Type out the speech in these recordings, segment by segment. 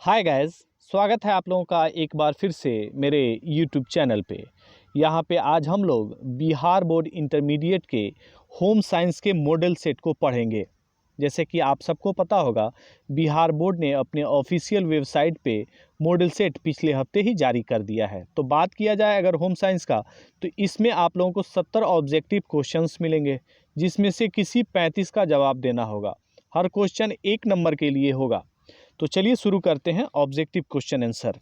Hi guys, स्वागत है आप लोगों का एक बार फिर से मेरे यूट्यूब चैनल पे। यहाँ पे आज हम लोग बिहार बोर्ड इंटरमीडिएट के होम साइंस के मॉडल सेट को पढ़ेंगे। जैसे कि आप सबको पता होगा, बिहार बोर्ड ने अपने ऑफिशियल वेबसाइट पे मॉडल सेट पिछले हफ्ते ही जारी कर दिया है। तो बात किया जाए अगर होम साइंस का, तो इसमें आप लोगों को 70 ऑब्जेक्टिव क्वेश्चंस मिलेंगे, जिसमें से किसी 35 का जवाब देना होगा। हर क्वेश्चन 1 नंबर के लिए होगा। तो चलिए शुरू करते हैं ऑब्जेक्टिव क्वेश्चन आंसर।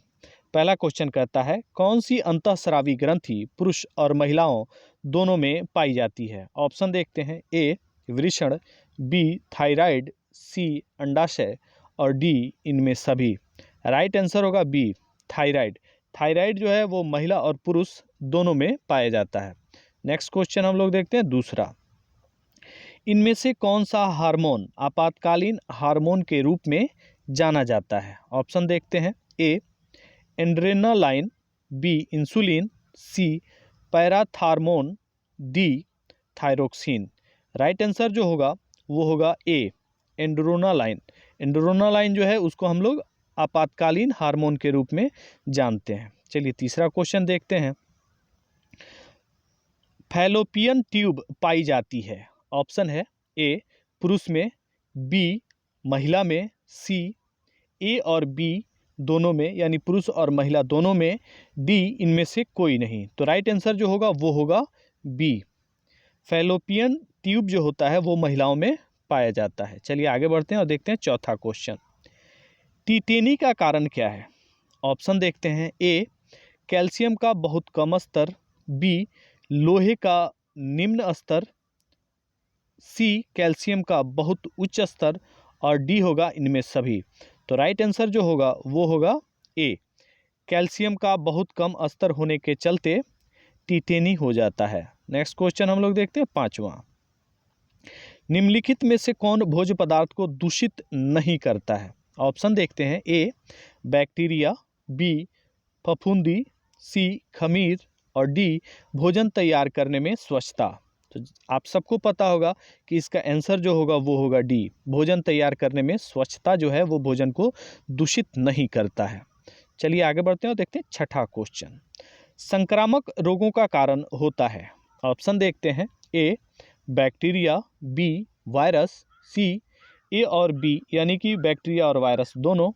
पहला क्वेश्चन कहता है, कौन सी अंतःस्रावी ग्रंथि पुरुष और महिलाओं दोनों में पाई जाती है। ऑप्शन देखते हैं, ए वृषण, बी थायराइड, सी अंडाशय और डी इनमें सभी। राइट आंसर होगा बी थायराइड। थायराइड जो है वो महिला और पुरुष दोनों में पाया जाता है। नेक्स्ट क्वेश्चन हम लोग देखते हैं दूसरा, इनमें से कौन सा हार्मोन आपातकालीन हार्मोन के रूप में जाना जाता है। ऑप्शन देखते हैं, A adrenaline, B insulin, C parathormone, D thyroxine. Right answer जो होगा वो होगा ए एड्रेनालाइन। एड्रेनालाइन जो है उसको हम लोग आपातकालीन हार्मोन के रूप में जानते हैं। चलिए तीसरा क्वेश्चन देखते हैं, फैलोपियन ट्यूब पाई जाती है। ऑप्शन है, ए पुरुष में, बी महिला में, सी ए और बी दोनों में यानी पुरुष और महिला दोनों में, डी इनमें से कोई नहीं। तो राइट आंसर जो होगा वो होगा बी। फैलोपियन ट्यूब जो होता है वो महिलाओं में पाया जाता है। चलिए आगे बढ़ते हैं और देखते हैं चौथा क्वेश्चन, टीटेनी का कारण क्या है। ऑप्शन देखते हैं, ए कैल्शियम का बहुत कम स्तर, बी लोहे का निम्न स्तर, सी कैल्शियम का बहुत उच्च स्तर और डी होगा इनमें सभी। तो राइट आंसर जो होगा वो होगा ए कैल्शियम का बहुत कम स्तर होने के चलते टीटेनी हो जाता है। नेक्स्ट क्वेश्चन हम लोग देखते हैं पांचवा, निम्नलिखित में से कौन भोज्य पदार्थ को दूषित नहीं करता है। ऑप्शन देखते हैं, ए बैक्टीरिया, बी फफूंदी, सी खमीर और डी भोजन तैयार करने में स्वच्छता। तो आप सबको पता होगा कि इसका आंसर जो होगा वो होगा डी, भोजन तैयार करने में स्वच्छता जो है वो भोजन को दूषित नहीं करता है। चलिए आगे बढ़ते हैं और देखते हैं छठा क्वेश्चन, संक्रामक रोगों का कारण होता है। ऑप्शन देखते हैं, ए बैक्टीरिया, बी वायरस, सी ए और बी यानी कि बैक्टीरिया और वायरस दोनों,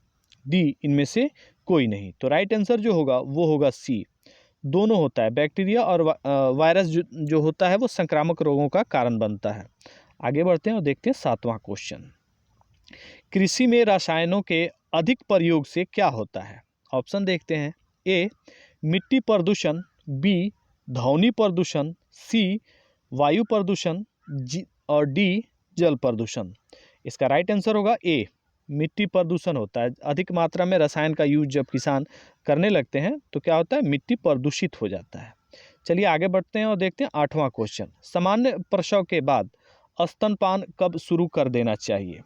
डी इनमें से कोई नहीं। तो राइट आंसर जो होगा वो होगा सी, दोनों होता है। बैक्टीरिया और वायरस जो होता है वो संक्रामक रोगों का कारण बनता है। आगे बढ़ते हैं और देखते हैं सातवां क्वेश्चन, कृषि में रसायनों के अधिक प्रयोग से क्या होता है। ऑप्शन देखते हैं, ए मिट्टी प्रदूषण, बी ध्वनि प्रदूषण, सी वायु प्रदूषण और डी जल प्रदूषण। इसका राइट आंसर होगा ए मिट्टी प्रदूषण होता है। अधिक मात्रा में रसायन का यूज जब किसान करने लगते हैं तो क्या होता है, मिट्टी प्रदूषित हो जाता है। चलिए आगे बढ़ते हैं और देखते हैं आठवां क्वेश्चन, सामान्य प्रसव के बाद स्तनपान कब शुरू कर देना चाहिए।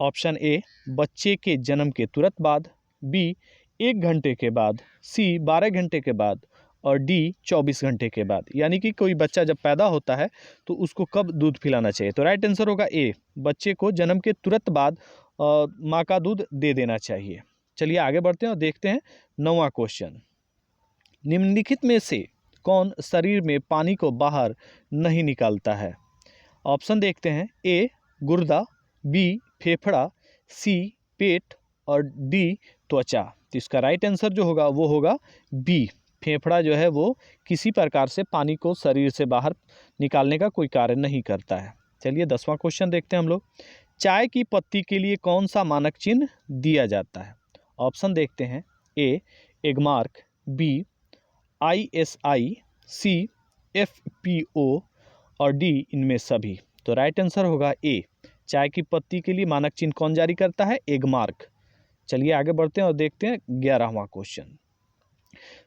ऑप्शन ए बच्चे के जन्म के तुरंत बाद, बी 1 घंटे के बाद, सी 12 घंटे के बाद और डी 24 घंटे के बाद। यानी कि कोई बच्चा जब पैदा होता है तो उसको कब दूध पिलाना चाहिए। तो राइट आंसर होगा ए बच्चे को जन्म के तुरंत बाद माँ का दूध दे देना चाहिए। चलिए आगे बढ़ते हैं और देखते हैं नौवां क्वेश्चन, निम्नलिखित में से कौन शरीर में पानी को बाहर नहीं निकालता है। ऑप्शन देखते हैं, ए गुर्दा, बी फेफड़ा, सी पेट और डी त्वचा। तो इसका राइट आंसर जो होगा वो होगा बी, फेफड़ा जो है वो किसी प्रकार से पानी को शरीर से बाहर निकालने का कोई कार्य नहीं करता है। चलिए 10वां क्वेश्चन देखते हैं हम लोग, चाय की पत्ती के लिए कौन सा मानक चिन्ह दिया जाता है। ऑप्शन देखते हैं, ए एगमार्क, बी ISI, सी FPO और डी इनमें सभी। तो राइट आंसर होगा ए, चाय की पत्ती के लिए मानक चिन्ह कौन जारी करता है, एगमार्क। चलिए आगे बढ़ते हैं और देखते हैं 11वां क्वेश्चन,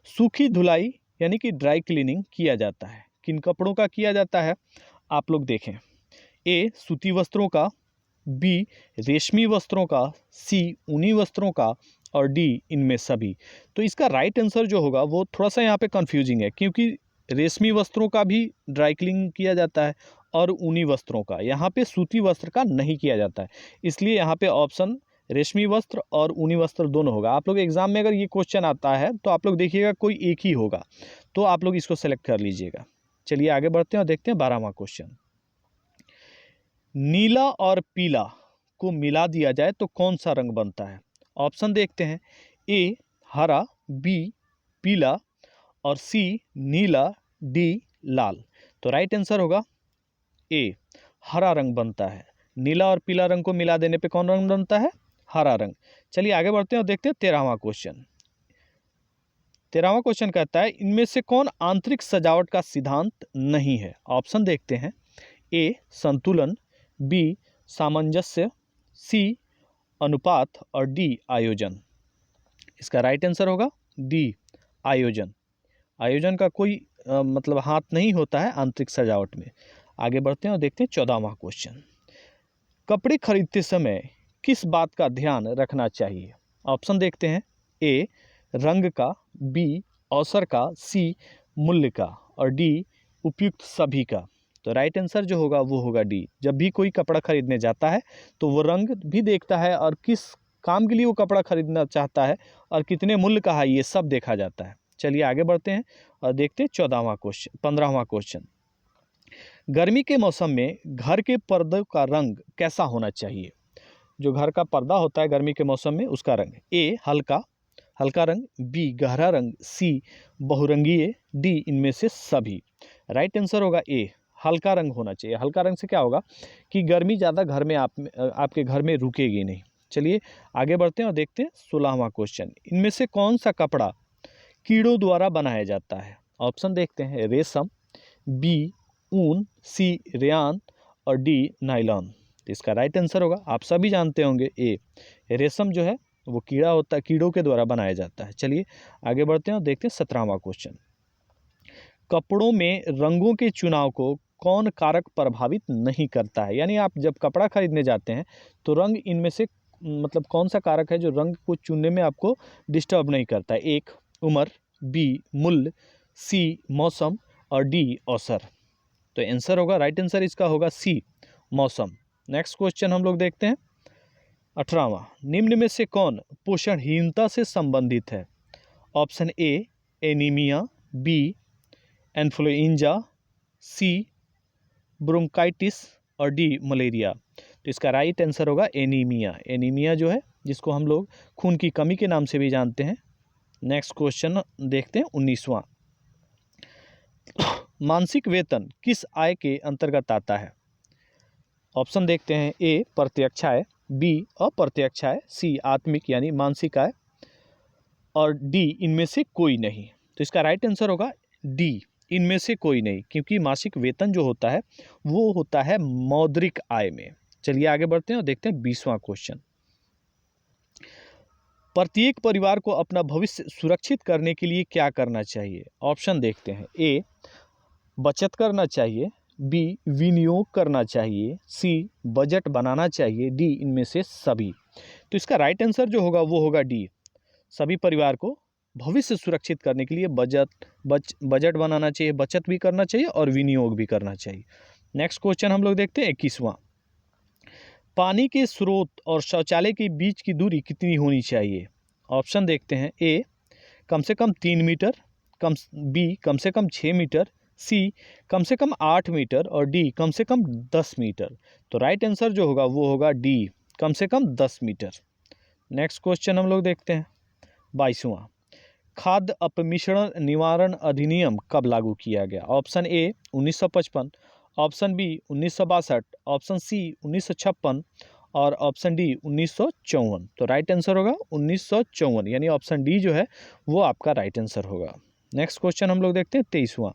सूखी धुलाई यानी कि ड्राई क्लीनिंग किया जाता है, किन कपड़ों का किया जाता है। आप लोग देखें, ए सूती वस्त्रों का, बी रेशमी वस्त्रों का, सी ऊनी वस्त्रों का और डी इनमें सभी। तो इसका राइट आंसर जो होगा वो थोड़ा सा यहाँ पे कंफ्यूजिंग है, क्योंकि रेशमी वस्त्रों का भी ड्राई क्लीनिंग किया जाता है और ऊनी वस्त्रों का, यहाँ पे सूती वस्त्र का नहीं किया जाता है। इसलिए यहाँ पे ऑप्शन रेशमी वस्त्र और ऊनी वस्त्र दोनों होगा। आप लोग एग्जाम में अगर ये क्वेश्चन आता है तो आप लोग देखिएगा कोई एक ही होगा, तो आप लोग इसको सेलेक्ट कर लीजिएगा। चलिए आगे बढ़ते हैं और देखते हैं 12वां क्वेश्चन। नीला और पीला को मिला दिया जाए तो कौन सा रंग बनता है? ऑप्शन देखते हैं, ए हरा, बी पीला और सी नीला, डी लाल। तो राइट आंसर होगा ए, हरा रंग बनता है। नीला और पीला रंग को मिला देने पे कौन रंग बनता है? हरा रंग। चलिए आगे बढ़ते हैं और देखते हैं 13वां क्वेश्चन। 13वां क्वेश्चन कहता है, इनमें से कौन आंतरिक सजावट का सिद्धांत नहीं है? ऑप्शन देखते हैं, ए संतुलन, बी सामंजस्य, सी अनुपात और डी आयोजन। इसका राइट आंसर होगा डी आयोजन। आयोजन का कोई मतलब हाथ नहीं होता है आंतरिक सजावट में। आगे बढ़ते हैं और देखते हैं 14वां क्वेश्चन। कपड़े खरीदते समय किस बात का ध्यान रखना चाहिए? ऑप्शन देखते हैं, ए रंग का, बी अवसर का, सी मूल्य का और डी उपयुक्त सभी का। तो राइट आंसर जो होगा वो होगा डी। जब भी कोई कपड़ा खरीदने जाता है तो वो रंग भी देखता है और किस काम के लिए वो कपड़ा खरीदना चाहता है और कितने मूल्य का है, ये सब देखा जाता है। चलिए आगे बढ़ते हैं और देखते हैं 15वां क्वेश्चन। गर्मी के मौसम में घर के पर्दों का रंग कैसा होना चाहिए? जो घर का पर्दा होता है गर्मी के मौसम में उसका रंग, ए हल्का रंग, बी गहरा रंग, सी बहुरंगीय, डी इनमें से सभी। राइट आंसर होगा ए, हल्का रंग होना चाहिए। हल्का रंग से क्या होगा कि गर्मी ज़्यादा घर में आपके घर में रुकेगी नहीं। चलिए आगे बढ़ते हैं और देखते हैं 16वां क्वेश्चन। इनमें से कौन सा कपड़ा कीड़ों द्वारा बनाया जाता है? ऑप्शन देखते हैं, रेशम, बी ऊन, सी रेयान और डी नायलॉन। तो इसका राइट आंसर होगा, आप सभी जानते होंगे, ए रेशम जो है वो कीड़ा होता है, कीड़ों के द्वारा बनाया जाता है। चलिए आगे बढ़ते हैं और देखते हैं 17वां क्वेश्चन। कपड़ों में रंगों के चुनाव को कौन कारक प्रभावित नहीं करता है? यानी आप जब कपड़ा खरीदने जाते हैं तो रंग इनमें से मतलब कौन सा कारक है जो रंग को चुनने में आपको डिस्टर्ब नहीं करता है? एक उम्र, बी मूल्य, सी मौसम और डी अवसर। तो आंसर होगा, राइट आंसर इसका होगा सी मौसम। नेक्स्ट क्वेश्चन हम लोग देखते हैं 18वां। निम्न में से कौन पोषणहीनता से संबंधित है? Option A anaemia, B influenza, C bronchitis और डी मलेरिया। तो इसका राइट आंसर होगा एनीमिया। एनीमिया जो है जिसको हम लोग खून की कमी के नाम से भी जानते हैं। नेक्स्ट क्वेश्चन देखते हैं 19वां। मासिक वेतन किस आय के अंतर्गत आता है? ऑप्शन देखते हैं, ए प्रत्यक्ष आय, बी अप्रत्यक्ष आय, सी आत्मिक यानी मानसिक आय और डी इनमें से कोई नहीं। तो इसका राइट आंसर होगा डी इनमें से कोई नहीं, क्योंकि मासिक वेतन जो होता है वो होता है मौद्रिक आय में। चलिए आगे बढ़ते हैं और देखते हैं 20वां क्वेश्चन। प्रत्येक परिवार को अपना भविष्य सुरक्षित करने के लिए क्या करना चाहिए? ऑप्शन देखते हैं, ए बचत करना चाहिए, बी विनियोग करना चाहिए, सी बजट बनाना चाहिए, डी इनमें से सभी। तो इसका राइट आंसर जो होगा वो होगा डी। सभी परिवार को भविष्य सुरक्षित करने के लिए बजट बनाना चाहिए, बचत भी करना चाहिए और विनियोग भी करना चाहिए। नेक्स्ट क्वेश्चन हम लोग देखते हैं 21वां। पानी के स्रोत और शौचालय के बीच की दूरी कितनी होनी चाहिए? ऑप्शन देखते हैं, ए कम से कम 3 मीटर, बी कम से कम 6 मीटर, सी कम से कम 8 मीटर और डी कम से कम 10 मीटर। तो राइट आंसर जो होगा वो होगा डी, कम से कम 10 मीटर। नेक्स्ट क्वेश्चन हम लोग देखते हैं 22वां। खाद्य अपमिश्रण निवारण अधिनियम कब लागू किया गया? Option A 1955, option B 1962, option C 1956 और ऑप्शन डी 1954। तो राइट आंसर होगा 1954, यानी ऑप्शन डी जो है वो आपका राइट आंसर होगा। नेक्स्ट क्वेश्चन हम लोग देखते हैं 23वां।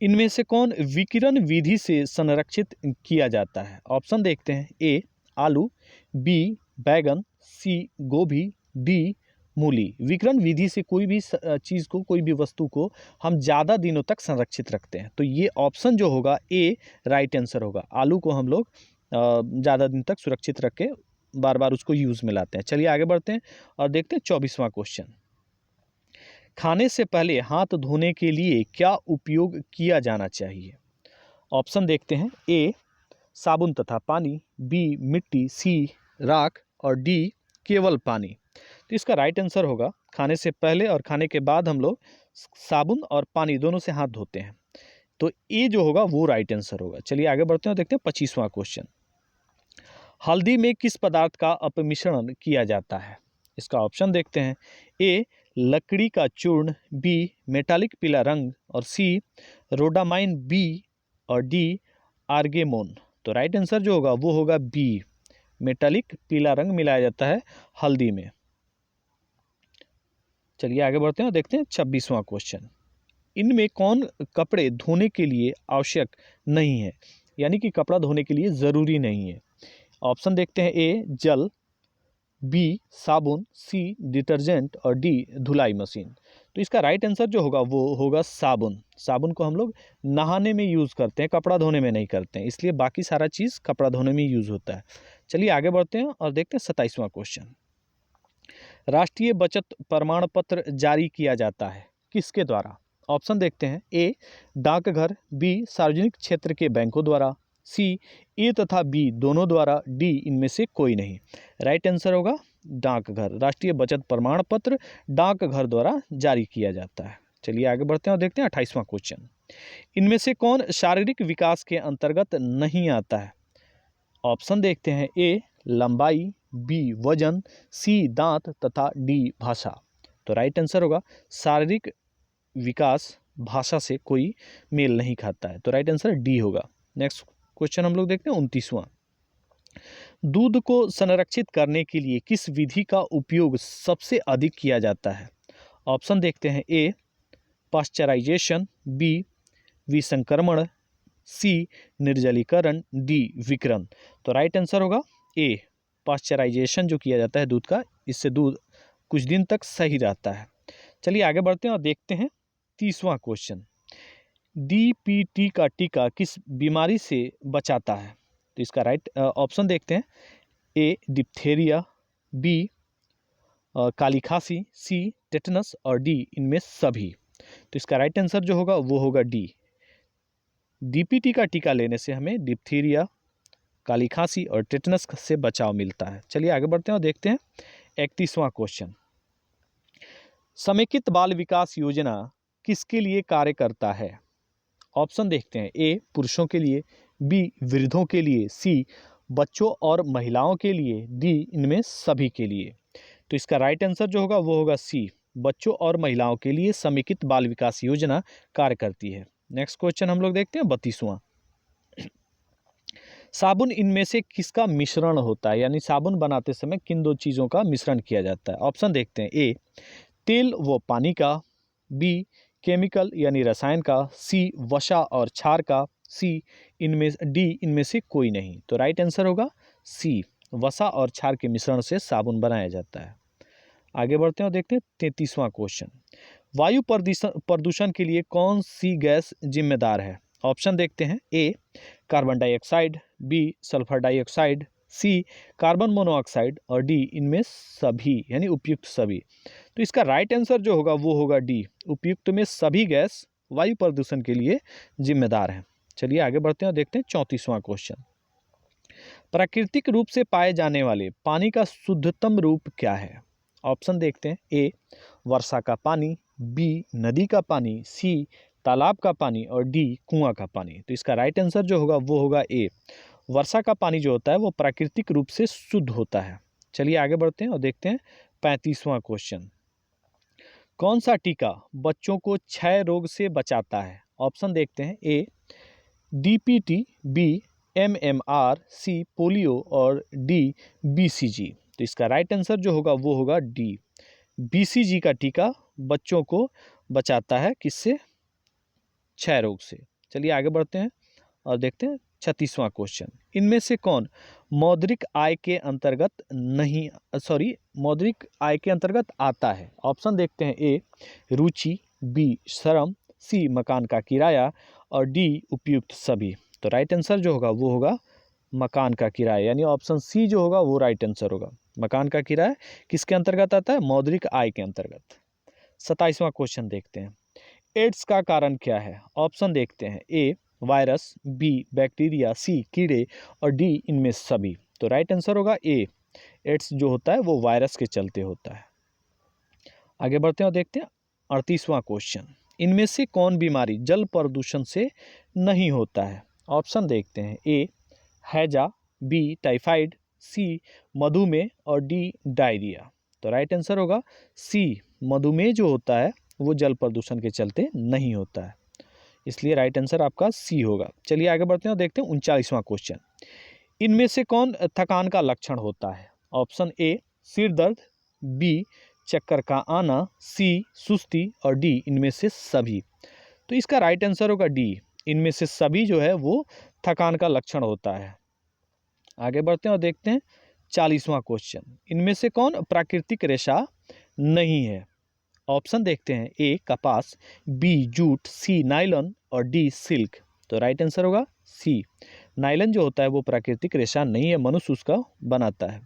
इनमें से कौन विकिरण विधि से संरक्षित किया जाता है? ऑप्शन देखते हैं, ए आलू, बी बैगन, सी गोभी, डी मूली। विकिरण विधि से कोई भी चीज़ को, कोई भी वस्तु को हम ज़्यादा दिनों तक संरक्षित रखते हैं। तो ये ऑप्शन जो होगा ए राइट आंसर होगा। आलू को हम लोग ज़्यादा दिन तक सुरक्षित रख के बार बार उसको यूज़ में लाते हैं। चलिए आगे बढ़ते हैं और देखते हैं 24वां क्वेश्चन। खाने से पहले हाथ धोने के लिए क्या उपयोग किया जाना चाहिए? ऑप्शन देखते हैं, ए साबुन तथा पानी, बी मिट्टी, सी राख और डी केवल पानी। तो इसका राइट आंसर होगा खाने से पहले और खाने के बाद हम लोग साबुन और पानी दोनों से हाथ धोते हैं। तो ए जो होगा वो राइट आंसर होगा। चलिए आगे बढ़ते हैं और देखते हैं 25वां क्वेश्चन। हल्दी में किस पदार्थ का अपमिश्रण किया जाता है? इसका ऑप्शन देखते हैं। ए लकड़ी का चूर्ण, बी मेटालिक पीला रंग और सी रोडामाइन बी और डी आर्गेमोन। तो राइट आंसर जो होगा वो होगा बी, मेटालिक पीला रंग मिलाया जाता है हल्दी में। चलिए आगे बढ़ते हैं और देखते हैं 26वां क्वेश्चन। इनमें कौन कपड़े धोने के लिए आवश्यक नहीं है, यानी कि कपड़ा धोने के लिए ज़रूरी नहीं है? ऑप्शन देखते हैं। ए जल, बी साबुन, सी डिटर्जेंट और डी धुलाई मशीन। तो इसका राइट आंसर जो होगा वो होगा साबुन। साबुन को हम लोग नहाने में यूज़ करते हैं, कपड़ा धोने में नहीं करते हैं, इसलिए बाकी सारा चीज़ कपड़ा धोने में यूज़ होता है। चलिए आगे बढ़ते हैं और देखते हैं 27वां क्वेश्चन। राष्ट्रीय बचत प्रमाण पत्र जारी किया जाता है किसके द्वारा? ऑप्शन देखते हैं। ए डाकघर, बी सार्वजनिक क्षेत्र के बैंकों द्वारा, सी ए तथा बी दोनों द्वारा, डी इनमें से कोई नहीं। राइट आंसर होगा डाकघर। राष्ट्रीय बचत प्रमाण पत्र डाकघर द्वारा जारी किया जाता है। चलिए आगे बढ़ते हैं और देखते हैं 28वां क्वेश्चन। इनमें से कौन शारीरिक विकास के अंतर्गत नहीं आता है? ऑप्शन देखते हैं। ए लंबाई, बी वजन, सी दांत तथा डी भाषा। तो राइट आंसर होगा शारीरिक विकास भाषा से कोई मेल नहीं खाता है। तो राइट आंसर डी होगा। नेक्स्ट क्वेश्चन हम लोग देखते हैं 29वां। दूध को संरक्षित करने के लिए किस विधि का उपयोग सबसे अधिक किया जाता है? ऑप्शन देखते हैं। ए पाश्चराइजेशन, बी विसंक्रमण, सी निर्जलीकरण, डी विकिरण। तो राइट आंसर होगा ए पाश्चराइजेशन जो किया जाता है दूध का, इससे दूध कुछ दिन तक सही रहता है। चलिए आगे बढ़ते हैं और देखते हैं 30वां क्वेश्चन। डीपीटी का टीका किस बीमारी से बचाता है? तो इसका राइट ऑप्शन देखते हैं। ए डिप्थेरिया, बी काली खांसी, सी टेटनस और डी इनमें सभी। तो इसका राइट आंसर जो होगा वो होगा डी। डीपीटी का टीका लेने से हमें डिप्थीरिया, काली खांसी और टेटनस से बचाव मिलता है। चलिए आगे बढ़ते हैं और देखते हैं 31वां क्वेश्चन। समेकित बाल विकास योजना किसके लिए कार्य करता है? ऑप्शन देखते हैं। ए पुरुषों के लिए, बी वृद्धों के लिए, सी बच्चों और महिलाओं के लिए, डी इनमें सभी के लिए। तो इसका राइट आंसर जो होगा वो होगा सी, बच्चों और महिलाओं के लिए समेकित बाल विकास योजना कार्य करती है। नेक्स्ट क्वेश्चन हम लोग देखते हैं 32वां। साबुन इनमें से किसका मिश्रण होता है, यानी साबुन बनाते समय किन दो चीज़ों का मिश्रण किया जाता है? ऑप्शन देखते हैं। ए तेल व पानी का, बी केमिकल यानी रसायन का, सी वसा और क्षार का, डी इनमें से कोई नहीं। तो राइट आंसर होगा सी, वसा और क्षार के मिश्रण से साबुन बनाया जाता है। आगे बढ़ते हैं और देखते हैं 33वां क्वेश्चन। वायु प्रदूषण के लिए कौन सी गैस जिम्मेदार है? ऑप्शन देखते हैं। A carbon dioxide, B sulphur dioxide, C carbon monoxide और डी इनमें सभी यानी उपयुक्त सभी। तो इसका राइट आंसर जो होगा वो होगा डी, उपयुक्त में सभी गैस वायु प्रदूषण के लिए जिम्मेदार हैं। चलिए आगे बढ़ते हैं और देखते हैं 34वां क्वेश्चन। प्राकृतिक रूप से पाए जाने वाले पानी का शुद्धतम रूप क्या है? ऑप्शन देखते हैं। ए वर्षा का पानी, बी नदी का पानी, सी तालाब का पानी और डी कुआं का पानी। तो इसका राइट आंसर जो होगा वो होगा ए, वर्षा का पानी जो होता है वो प्राकृतिक रूप से शुद्ध होता है। चलिए आगे बढ़ते हैं और देखते हैं 35वां क्वेश्चन। कौन सा टीका बच्चों को क्षय रोग से बचाता है? ऑप्शन देखते हैं। A DPT, B MMR, C polio और डी बीसीजी। तो इसका राइट आंसर जो होगा वो होगा डी, बीसीजी का टीका बच्चों को बचाता है किससे? क्षय रोग से। चलिए आगे बढ़ते हैं और देखते हैं 36वां क्वेश्चन। इनमें से कौन मौद्रिक आय के अंतर्गत आता है? ऑप्शन देखते हैं। ए रुचि, बी श्रम, सी मकान का किराया और डी उपयुक्त सभी। तो राइट आंसर जो होगा वो होगा मकान का किराया, यानी ऑप्शन सी जो होगा वो राइट आंसर होगा। मकान का किराया किसके अंतर्गत आता है? मौद्रिक आय के अंतर्गत। 27वां क्वेश्चन देखते हैं। एड्स का कारण क्या है? ऑप्शन देखते हैं। ए वायरस, बी बैक्टीरिया, सी कीड़े और डी इनमें सभी। तो राइट आंसर होगा ए, एड्स जो होता है वो वायरस के चलते होता है। आगे बढ़ते हैं और देखते हैं 38वां क्वेश्चन, इनमें से कौन बीमारी जल प्रदूषण से नहीं होता है? ऑप्शन देखते हैं, ए हैजा, बी टाइफाइड, सी मधुमेह और डी डायरिया। तो राइट आंसर होगा सी, मधुमेह जो होता है वो जल प्रदूषण के चलते नहीं होता है, इसलिए राइट आंसर आपका सी होगा। चलिए आगे बढ़ते हैं और देखते हैं 39वां क्वेश्चन, इनमें से कौन थकान का लक्षण होता है? ऑप्शन ए सिर दर्द, बी चक्कर का आना, सी सुस्ती और डी इनमें से सभी। तो इसका राइट आंसर होगा डी, इनमें से सभी जो है वो थकान का लक्षण होता है। आगे बढ़ते हैं और देखते हैं 40वां क्वेश्चन, इनमें से कौन प्राकृतिक रेशा नहीं है? ऑप्शन देखते हैं, ए कपास, बी जूट, सी नायलॉन और डी सिल्क। तो राइट आंसर होगा सी, नायलॉन जो होता है वो प्राकृतिक रेशा नहीं है, मनुष्य उसका बनाता है।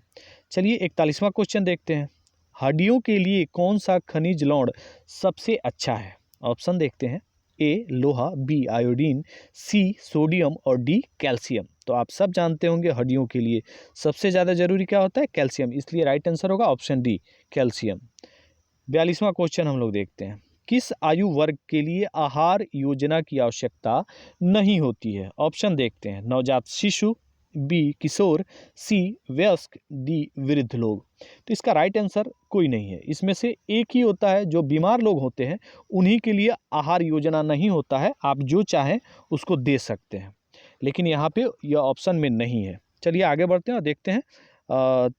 चलिए 41वां क्वेश्चन देखते हैं, हड्डियों के लिए कौन सा खनिज लवण सबसे अच्छा है? ऑप्शन देखते हैं, ए लोहा, बी आयोडीन, सी सोडियम और डी कैल्शियम। तो आप सब जानते होंगे हड्डियों के लिए सबसे ज़्यादा जरूरी क्या होता है? कैल्शियम, इसलिए राइट आंसर होगा ऑप्शन डी कैल्शियम। 42वां क्वेश्चन हम लोग देखते हैं, किस आयु वर्ग के लिए आहार योजना की आवश्यकता नहीं होती है? ऑप्शन देखते हैं, नवजात शिशु, बी किशोर, सी वयस्क, डी वृद्ध लोग। तो इसका राइट आंसर कोई नहीं है, इसमें से एक ही होता है, जो बीमार लोग होते हैं उन्हीं के लिए आहार योजना नहीं होता है, आप जो चाहें उसको दे सकते हैं, लेकिन यहाँ पे यह ऑप्शन में नहीं है। चलिए आगे बढ़ते हैं और देखते हैं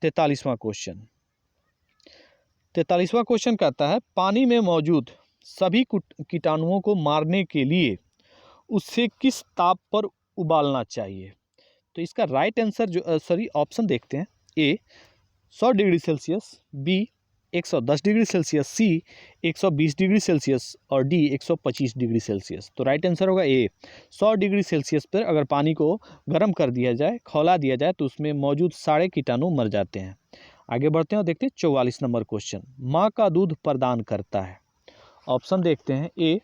43वां क्वेश्चन। 43वां क्वेश्चन कहता है, पानी में मौजूद सभी कीटाणुओं को मारने के लिए उसे किस ताप पर उबालना चाहिए? तो इसका राइट आंसर जो ऑप्शन देखते हैं, A 100 degree Celsius, B 110 degree Celsius, C 120 degree Celsius और डी 125 डिग्री सेल्सियस। तो राइट आंसर होगा ए, 100 डिग्री सेल्सियस पर अगर पानी को गर्म कर दिया जाए, खौला दिया जाए, तो उसमें मौजूद सारे कीटाणु मर जाते हैं। आगे बढ़ते हैं और देखते हैं 44 नंबर क्वेश्चन, माँ का दूध प्रदान करता है? ऑप्शन देखते हैं, ए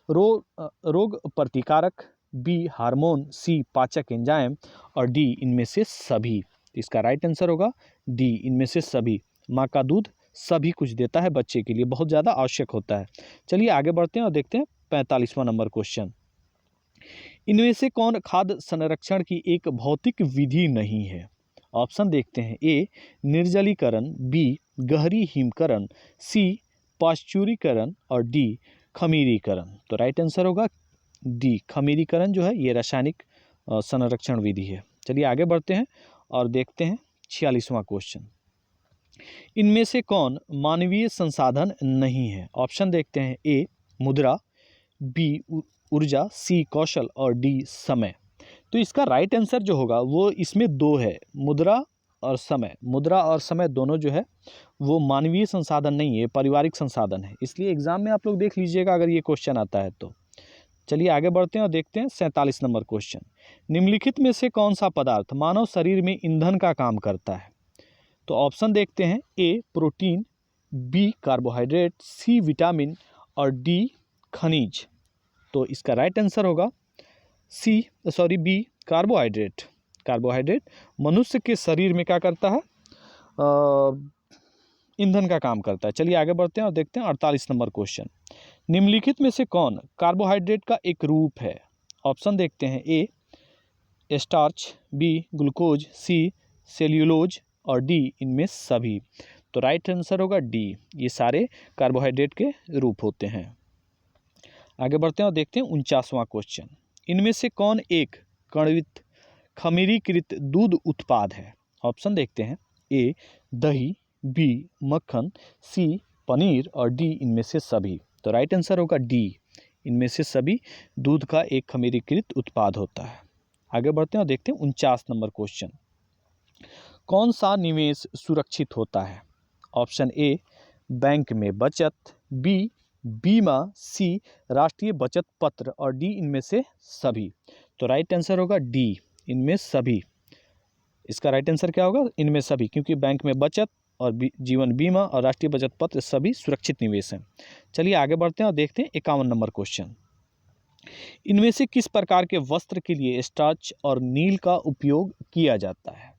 रोग प्रतिकारक, बी हार्मोन, सी पाचक एंजाइम और डी इनमें से सभी। इसका राइट आंसर होगा डी, इनमें से सभी। माँ का दूध सभी कुछ देता है, बच्चे के लिए बहुत ज़्यादा आवश्यक होता है। चलिए आगे बढ़ते हैं और देखते हैं 45वां नंबर क्वेश्चन, इनमें से कौन खाद्य संरक्षण की एक भौतिक विधि नहीं है? ऑप्शन देखते हैं, ए निर्जलीकरण, बी गहरी हिमकरण, सी पाश्चुरीकरण और डी खमीरीकरण। तो राइट आंसर होगा डी, खमीरीकरण जो है ये रासायनिक संरक्षण विधि है। चलिए आगे बढ़ते हैं और देखते हैं 46वां क्वेश्चन, इनमें से कौन मानवीय संसाधन नहीं है? ऑप्शन देखते हैं, ए मुद्रा, बी ऊर्जा, सी कौशल और डी समय। तो इसका राइट आंसर जो होगा वो इसमें दो है, मुद्रा और समय। मुद्रा और समय दोनों जो है वो मानवीय संसाधन नहीं है, पारिवारिक संसाधन है, इसलिए एग्जाम में आप लोग देख लीजिएगा अगर ये क्वेश्चन आता है तो। चलिए आगे बढ़ते हैं और देखते हैं 47 नंबर क्वेश्चन, निम्नलिखित में से कौन सा पदार्थ मानव शरीर में ईंधन का काम करता है? तो ऑप्शन देखते हैं, A protein, B carbohydrate, C vitamin और डी खनिज। तो इसका राइट आंसर होगा बी कार्बोहाइड्रेट। कार्बोहाइड्रेट मनुष्य के शरीर में क्या करता है? ईंधन का काम करता है। चलिए आगे बढ़ते हैं और देखते हैं 48 नंबर क्वेश्चन, निम्नलिखित में से कौन कार्बोहाइड्रेट का एक रूप है? ऑप्शन देखते हैं, ए स्टार्च, बी ग्लूकोज, सी सेल्यूलोज और डी इनमें सभी। तो राइट आंसर होगा डी, ये सारे कार्बोहाइड्रेट के रूप होते हैं। आगे बढ़ते हैं और देखते हैं 49वां क्वेश्चन, इनमें से कौन एक कणित खमीरीकृत दूध उत्पाद है? ऑप्शन देखते हैं, ए दही, बी मक्खन, सी पनीर और डी इनमें से सभी। तो राइट आंसर होगा डी, इनमें से सभी दूध का एक खमीरीकृत उत्पाद होता है। आगे बढ़ते हैं और देखते हैं 49 नंबर क्वेश्चन, कौन सा निवेश सुरक्षित होता है? ऑप्शन ए बैंक में बचत, बी बीमा, सी राष्ट्रीय बचत पत्र और डी इनमें से सभी। तो राइट आंसर होगा डी, इनमें सभी। इसका राइट आंसर क्या होगा? इनमें सभी, क्योंकि बैंक में बचत और जीवन बीमा और राष्ट्रीय बचत पत्र सभी सुरक्षित निवेश हैं। चलिए आगे बढ़ते हैं और देखते हैं 51 नंबर क्वेश्चन, इनमें से किस प्रकार के वस्त्र के लिए स्टार्च और नील का उपयोग किया जाता है?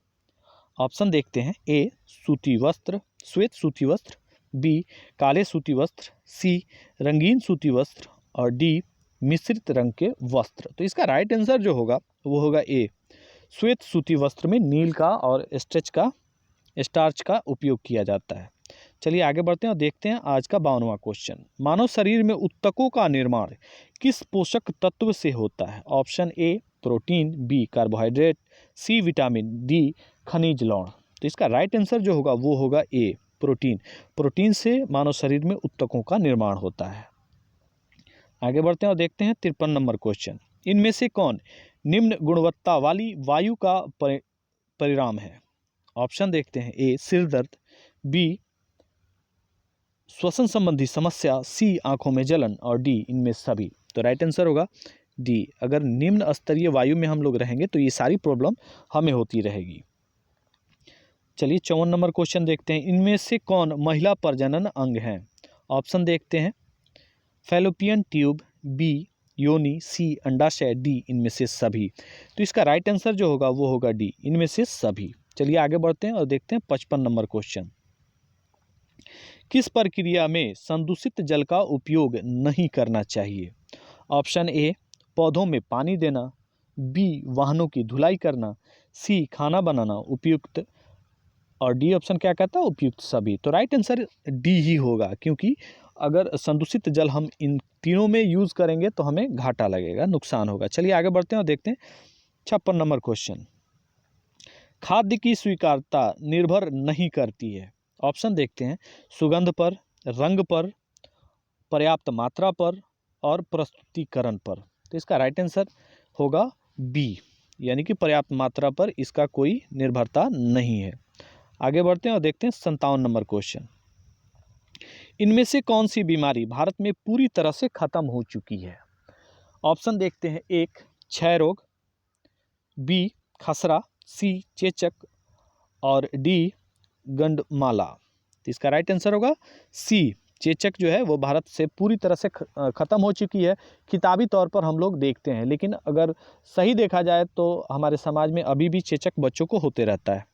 ऑप्शन देखते हैं, ए सूती वस्त्र, श्वेत सूती वस्त्र, बी काले सूती वस्त्र, सी रंगीन सूती वस्त्र और डी मिश्रित रंग के वस्त्र। तो इसका राइट आंसर जो होगा वो होगा ए श्वेत सूती वस्त्र में नील का और स्टार्च का उपयोग किया जाता है। चलिए आगे बढ़ते हैं और देखते हैं आज का 52वां क्वेश्चन। मानव शरीर में ऊतकों का निर्माण किस पोषक तत्व से होता है? Option A protein, B carbohydrate, C vitamin, D खनिज लवण। तो इसका राइट आंसर जो होगा वो होगा ए प्रोटीन। प्रोटीन से मानव शरीर में ऊतकों का निर्माण होता है। आगे बढ़ते हैं और देखते हैं 53 नंबर क्वेश्चन। इनमें से कौन निम्न गुणवत्ता वाली वायु का परिणाम है? ऑप्शन देखते हैं, ए सिर दर्द, बी श्वसन संबंधी समस्या, सी आंखों में जलन और डी इनमें सभी। तो राइट आंसर होगा डी। अगर निम्न स्तरीय वायु में हम लोग रहेंगे तो ये सारी प्रॉब्लम हमें होती रहेगी। चलिए 54 नंबर क्वेश्चन देखते हैं। इनमें से कौन महिला प्रजनन अंग है? ऑप्शन देखते हैं, फैलोपियन ट्यूब, बी योनि, सी अंडाशय, डी इनमें से सभी। तो इसका राइट आंसर जो होगा वो होगा डी इनमें से सभी। चलिए आगे बढ़ते हैं और देखते हैं 55 नंबर क्वेश्चन। किस प्रक्रिया में संदूषित जल का उपयोग नहीं करना चाहिए? ऑप्शन ए पौधों में पानी देना, बी वाहनों की धुलाई करना, सी खाना बनाना, उपयुक्त और डी ऑप्शन क्या कहता है? उपयुक्त सभी। तो राइट आंसर डी ही होगा, क्योंकि अगर संदूषित जल हम इन तीनों में यूज़ करेंगे तो हमें घाटा लगेगा, नुकसान होगा। चलिए आगे बढ़ते हैं और देखते हैं 56 नंबर क्वेश्चन। खाद्य की स्वीकार्यता निर्भर नहीं करती है। ऑप्शन देखते हैं, सुगंध पर, रंग पर, पर्याप्त मात्रा पर और प्रस्तुतिकरण पर। तो इसका राइट आंसर होगा बी, यानी कि पर्याप्त मात्रा पर इसका कोई निर्भरता नहीं है। आगे बढ़ते हैं और देखते हैं 57 नंबर क्वेश्चन। इनमें से कौन सी बीमारी भारत में पूरी तरह से खत्म हो चुकी है? ऑप्शन देखते हैं, एक क्षय रोग, बी खसरा, सी चेचक और डी गंडमाला। तो इसका राइट आंसर होगा सी चेचक जो है वो भारत से पूरी तरह से ख़त्म हो चुकी है। किताबी तौर पर हम लोग देखते हैं, लेकिन अगर सही देखा जाए तो हमारे समाज में अभी भी चेचक बच्चों को होते रहता है।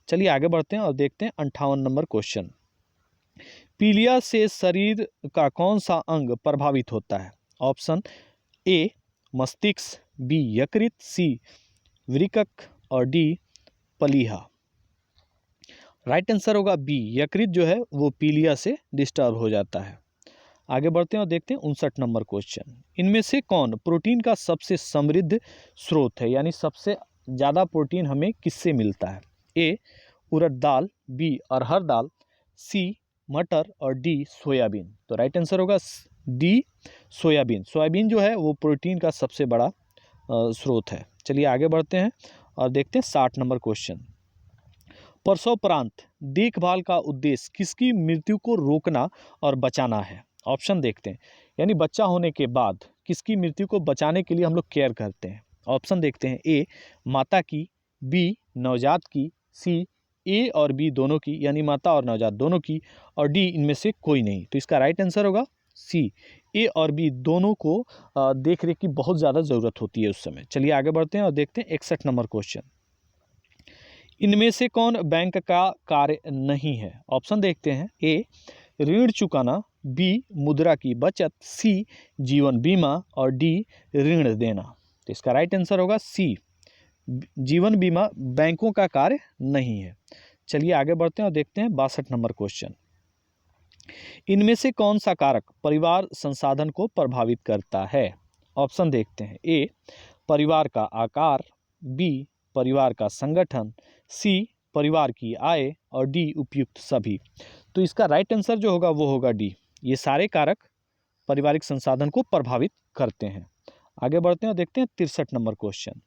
चलिए आगे बढ़ते हैं और देखते हैं 58 नंबर क्वेश्चन। पीलिया से शरीर का कौन सा अंग प्रभावित होता है? ऑप्शन ए मस्तिष्क, बी यकृत, सी वृक्क और डी प्लीहा। राइट आंसर होगा बी यकृत जो है वो पीलिया से डिस्टर्ब हो जाता है। आगे बढ़ते हैं और देखते हैं 59 नंबर क्वेश्चन। इनमें से कौन प्रोटीन का सबसे समृद्ध स्रोत है, यानी सबसे ज़्यादा प्रोटीन हमें किससे मिलता है? ए उड़द दाल, बी अरहर दाल, सी मटर और डी सोयाबीन। तो राइट आंसर होगा डी सोयाबीन। सोयाबीन जो है वो प्रोटीन का सबसे बड़ा स्रोत है। चलिए आगे बढ़ते हैं और देखते हैं 60 नंबर क्वेश्चन। प्रसवोपरांत देखभाल का उद्देश्य किसकी मृत्यु को रोकना और बचाना है? ऑप्शन देखते हैं, यानी बच्चा होने के बाद किसकी मृत्यु को बचाने के लिए हम लोग केयर करते हैं। ऑप्शन देखते हैं, ए माता की, बी नवजात की, सी ए और बी दोनों की, यानी माता और नवजात दोनों की, और डी इनमें से कोई नहीं। तो इसका राइट आंसर होगा सी ए और बी दोनों को देख रेख की बहुत ज़्यादा ज़रूरत होती है उस समय। चलिए आगे बढ़ते हैं और देखते हैं 61 नंबर क्वेश्चन। इनमें से कौन बैंक का कार्य नहीं है? ऑप्शन देखते हैं, ए ऋण चुकाना, बी मुद्रा की बचत, सी जीवन बीमा और डी ऋण देना। तो इसका राइट आंसर होगा सी जीवन बीमा बैंकों का कार्य नहीं है। चलिए आगे बढ़ते हैं और देखते हैं 62 नंबर क्वेश्चन। इनमें से कौन सा कारक परिवार संसाधन को प्रभावित करता है? ऑप्शन देखते हैं, ए परिवार का आकार, बी परिवार का संगठन, सी परिवार की आय और डी उपयुक्त सभी। तो इसका राइट आंसर जो होगा वो होगा डी। ये सारे कारक पारिवारिक संसाधन को प्रभावित करते हैं। आगे बढ़ते हैं और देखते हैं 63 नंबर क्वेश्चन।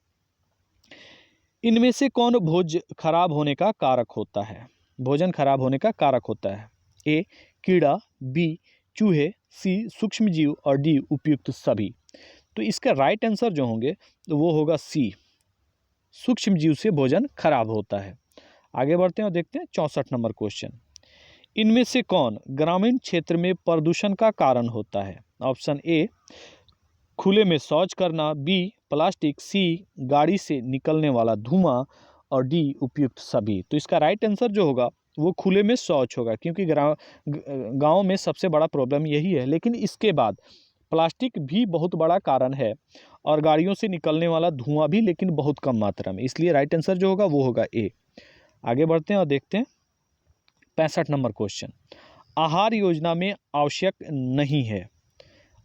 इनमें से कौन भोज खराब होने का कारक होता है? भोजन खराब होने का कारक होता है, ए कीड़ा, बी चूहे, सी सूक्ष्मजीव और डी उपयुक्त सभी। तो इसका राइट आंसर जो होंगे तो वो होगा सी सूक्ष्मजीव से भोजन खराब होता है। आगे बढ़ते हैं और देखते हैं 64 नंबर क्वेश्चन। इनमें से कौन ग्रामीण क्षेत्र में प्रदूषण का कारण होता है? ऑप्शन ए खुले में शौच करना, बी प्लास्टिक, सी गाड़ी से निकलने वाला धुआं और डी उपयुक्त सभी। तो इसका राइट आंसर जो होगा वो खुले में शौच होगा, क्योंकि गाँव में सबसे बड़ा प्रॉब्लम यही है। लेकिन इसके बाद प्लास्टिक भी बहुत बड़ा कारण है और गाड़ियों से निकलने वाला धुआं भी, लेकिन बहुत कम मात्रा में। इसलिए राइट आंसर जो होगा वो होगा ए। आगे बढ़ते हैं और देखते हैं 65 नंबर क्वेश्चन। आहार योजना में आवश्यक नहीं है।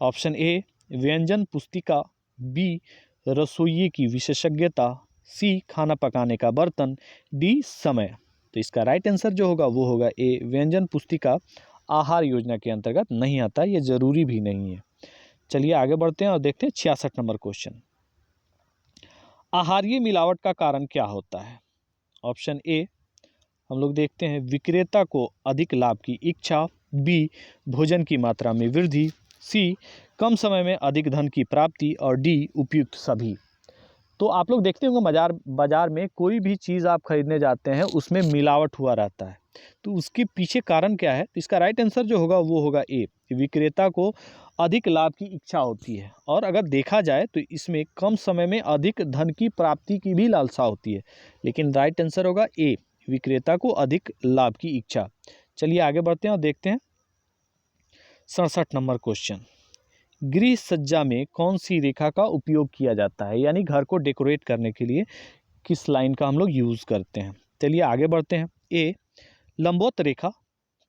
ऑप्शन ए व्यंजन पुस्तिका, बी रसोइये की विशेषज्ञता, सी खाना पकाने का बर्तन, डी समय। तो इसका राइट आंसर जो होगा वो होगा ए व्यंजन पुस्तिका आहार योजना के अंतर्गत नहीं आता, ये जरूरी भी नहीं है। चलिए आगे बढ़ते हैं और देखते हैं 66 नंबर क्वेश्चन। आहारीय मिलावट का कारण क्या होता है। ऑप्शन ए हम लोग देखते हैं विक्रेता को अधिक लाभ की इच्छा, बी भोजन की मात्रा में वृद्धि, सी कम समय में अधिक धन की प्राप्ति और डी उपयुक्त सभी। तो आप लोग देखते होंगे बाजार में कोई भी चीज़ आप खरीदने जाते हैं उसमें मिलावट हुआ रहता है, तो उसके पीछे कारण क्या है। तो इसका राइट आंसर जो होगा वो होगा ए विक्रेता को अधिक लाभ की इच्छा होती है, और अगर देखा जाए तो इसमें कम समय में अधिक धन की प्राप्ति की भी लालसा होती है। लेकिन राइट आंसर होगा ए विक्रेता को अधिक लाभ की इच्छा। चलिए आगे बढ़ते हैं और देखते हैं 67 नंबर क्वेश्चन। गृह सज्जा में कौन सी रेखा का उपयोग किया जाता है, यानी घर को डेकोरेट करने के लिए किस लाइन का हम लोग यूज़ करते हैं। चलिए आगे बढ़ते हैं। ए लंबवत रेखा,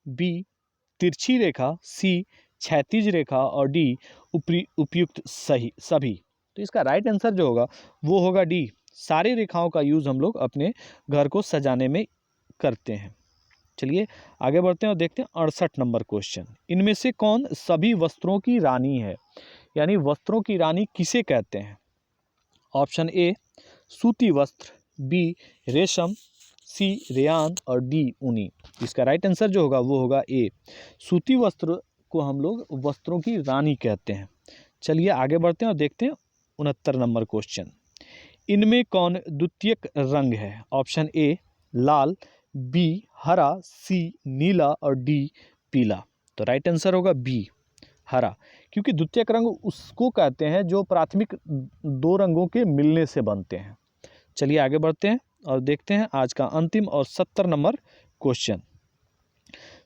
बी तिरछी रेखा, सी क्षैतिज रेखा और डी उपयुक्त सभी। तो इसका राइट आंसर जो होगा वो होगा डी सारी रेखाओं का यूज़ हम लोग अपने घर को सजाने में करते हैं। चलिए आगे बढ़ते हैं और देखते हैं 68 नंबर क्वेश्चन। इनमें से कौन सभी वस्त्रों की रानी है, यानी वस्त्रों की रानी किसे कहते हैं। ऑप्शन ए सूती वस्त्र, बी रेशम, सी रेयान और डी ऊनी। इसका राइट आंसर जो होगा वो होगा ए सूती वस्त्र को हम लोग वस्त्रों की रानी कहते हैं। चलिए आगे बढ़ते हैं और देखते हैं 69 नंबर क्वेश्चन। इनमें कौन द्वितीयक रंग है। ऑप्शन ए लाल, बी हरा, सी नीला और डी पीला। तो राइट आंसर होगा बी हरा, क्योंकि द्वितीयक रंग उसको कहते हैं जो प्राथमिक दो रंगों के मिलने से बनते हैं। चलिए आगे बढ़ते हैं और देखते हैं आज का अंतिम और 70 नंबर क्वेश्चन।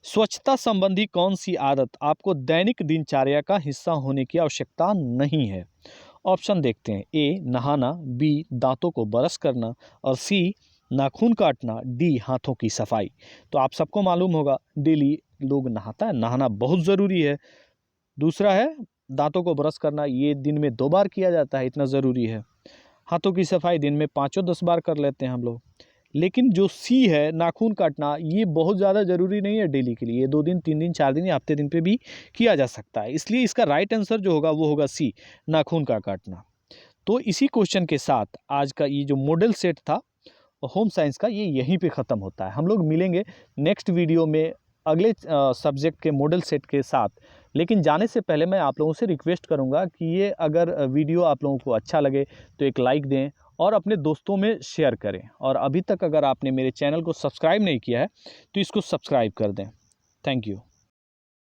स्वच्छता संबंधी कौन सी आदत आपको दैनिक दिनचर्या का हिस्सा होने की आवश्यकता नहीं है। ऑप्शन देखते हैं। ए नहाना, बी दांतों को ब्रश करना और सी नाखून काटना, डी हाथों की सफाई। तो आप सबको मालूम होगा डेली लोग नहाता है, नहाना बहुत ज़रूरी है। दूसरा है दांतों को ब्रश करना, ये दिन में 2 बार किया जाता है, इतना ज़रूरी है। हाथों की सफाई दिन में 5-10 बार कर लेते हैं हम लोग। लेकिन जो सी है नाखून काटना, ये बहुत ज़्यादा ज़रूरी नहीं है डेली के लिए, ये 2 दिन 3 दिन 4 दिन या हफ्ते दिन पे भी किया जा सकता है। इसलिए इसका राइट आंसर जो होगा वो होगा सी नाखून का काटना। तो इसी क्वेश्चन के साथ आज का ये जो मॉडल सेट था होम साइंस का, ये यहीं पे ख़त्म होता है। हम लोग मिलेंगे नेक्स्ट वीडियो में अगले सब्जेक्ट के मॉडल सेट के साथ। लेकिन जाने से पहले मैं आप लोगों से रिक्वेस्ट करूंगा कि ये अगर वीडियो आप लोगों को अच्छा लगे तो एक लाइक दें और अपने दोस्तों में शेयर करें। और अभी तक अगर आपने मेरे चैनल को सब्सक्राइब नहीं किया है तो इसको सब्सक्राइब कर दें। Thank you.